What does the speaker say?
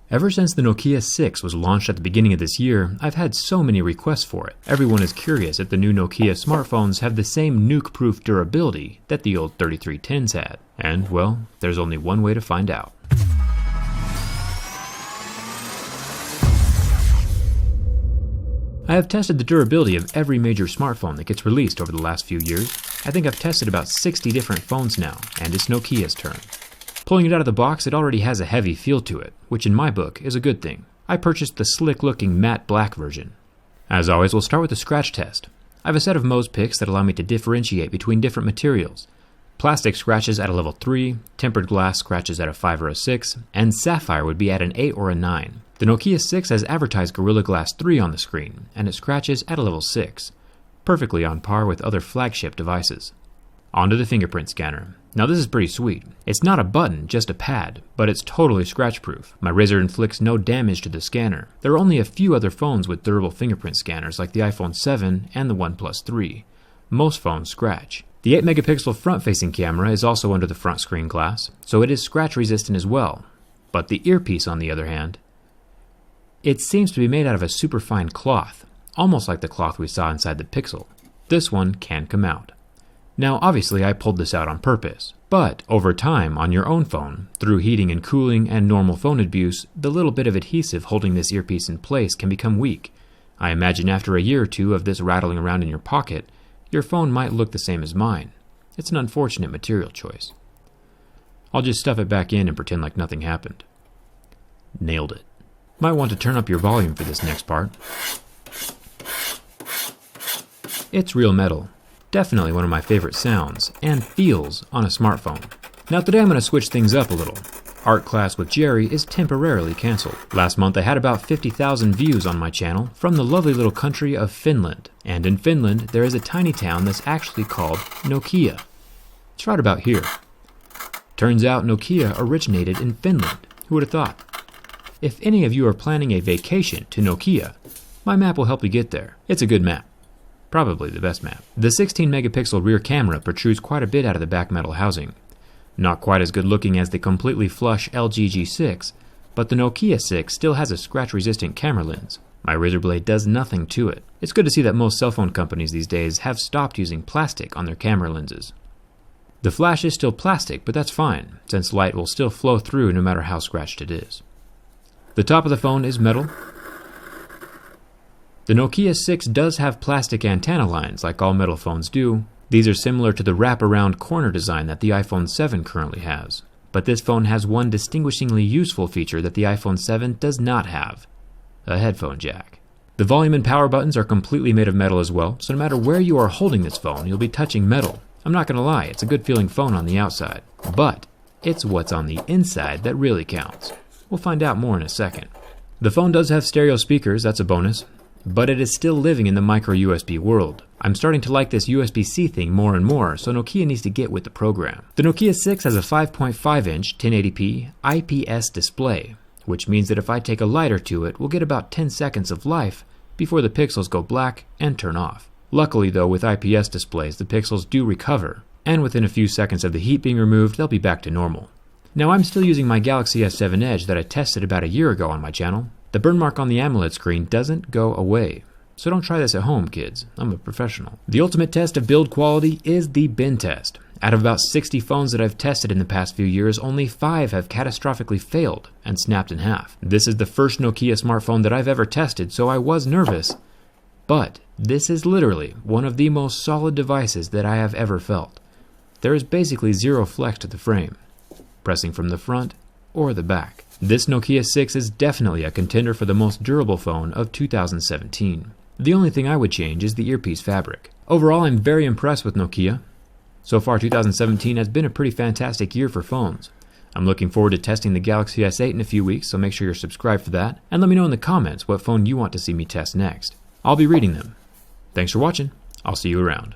Ever since the Nokia 6 was launched at the beginning of this year, I've had so many requests for it. Everyone is curious if the new Nokia smartphones have the same nuke-proof durability that the old 3310s had. And, well, there's only one way to find out. I have tested the durability of every major smartphone that gets released over the last few years. I think I've tested about 60 different phones now, and it's Nokia's turn. Pulling it out of the box, it already has a heavy feel to it, which in my book is a good thing. I purchased the slick-looking matte black version. As always, we'll start with the scratch test. I have a set of Mohs picks that allow me to differentiate between different materials. Plastic scratches at a level 3, tempered glass scratches at a 5 or a 6, and sapphire would be at an 8 or a 9. The Nokia 6 has advertised Gorilla Glass 3 on the screen, and it scratches at a level 6, perfectly on par with other flagship devices. On to the fingerprint scanner. Now this is pretty sweet. It's not a button, just a pad, but it's totally scratch-proof. My razor inflicts no damage to the scanner. There are only a few other phones with durable fingerprint scanners like the iPhone 7 and the OnePlus 3. Most phones scratch. The 8-megapixel front-facing camera is also under the front screen glass, so it is scratch-resistant as well. But the earpiece, on the other hand, it seems to be made out of a superfine cloth, almost like the cloth we saw inside the Pixel. This one can come out. Now, obviously, I pulled this out on purpose, but over time, on your own phone, through heating and cooling and normal phone abuse, the little bit of adhesive holding this earpiece in place can become weak. I imagine after a year or two of this rattling around in your pocket, your phone might look the same as mine. It's an unfortunate material choice. I'll just stuff it back in and pretend like nothing happened. Nailed it. Might want to turn up your volume for this next part. It's real metal. Definitely one of my favorite sounds and feels on a smartphone. Now today I'm going to switch things up a little. Art Class with Jerry is temporarily cancelled. Last month I had about 50,000 views on my channel from the lovely little country of Finland. And in Finland there is a tiny town that's actually called Nokia. It's right about here. Turns out Nokia originated in Finland. Who would have thought? If any of you are planning a vacation to Nokia, my map will help you get there. It's a good map. Probably the best map. The 16-megapixel rear camera protrudes quite a bit out of the back metal housing. Not quite as good looking as the completely flush LG G6, but the Nokia 6 still has a scratch-resistant camera lens. My razor blade does nothing to it. It's good to see that most cell phone companies these days have stopped using plastic on their camera lenses. The flash is still plastic, but that's fine, since light will still flow through no matter how scratched it is. The top of the phone is metal. The Nokia 6 does have plastic antenna lines like all metal phones do. These are similar to the wrap-around corner design that the iPhone 7 currently has. But this phone has one distinguishingly useful feature that the iPhone 7 does not have: a headphone jack. The volume and power buttons are completely made of metal as well, so no matter where you are holding this phone, you'll be touching metal. I'm not going to lie, it's a good feeling phone on the outside. But it's what's on the inside that really counts. We'll find out more in a second. The phone does have stereo speakers, that's a bonus. But it is still living in the micro USB world. I'm starting to like this USB-C thing more and more, so Nokia needs to get with the program. The Nokia 6 has a 5.5-inch 1080p IPS display, which means that if I take a lighter to it, we'll get about 10 seconds of life before the pixels go black and turn off. Luckily though, with IPS displays, the pixels do recover, and within a few seconds of the heat being removed, they'll be back to normal. Now I'm still using my Galaxy S7 Edge that I tested about a year ago on my channel. The burn mark on the AMOLED screen doesn't go away. So don't try this at home, kids. I'm a professional. The ultimate test of build quality is the bin test. Out of about 60 phones that I've tested in the past few years, only 5 have catastrophically failed and snapped in half. This is the first Nokia smartphone that I've ever tested, so I was nervous. But this is literally one of the most solid devices that I have ever felt. There is basically zero flex to the frame, pressing from the front or the back. This Nokia 6 is definitely a contender for the most durable phone of 2017. The only thing I would change is the earpiece fabric. Overall, I'm very impressed with Nokia. So far, 2017 has been a pretty fantastic year for phones. I'm looking forward to testing the Galaxy S8 in a few weeks, so make sure you're subscribed for that, and let me know in the comments what phone you want to see me test next. I'll be reading them. Thanks for watching. I'll see you around.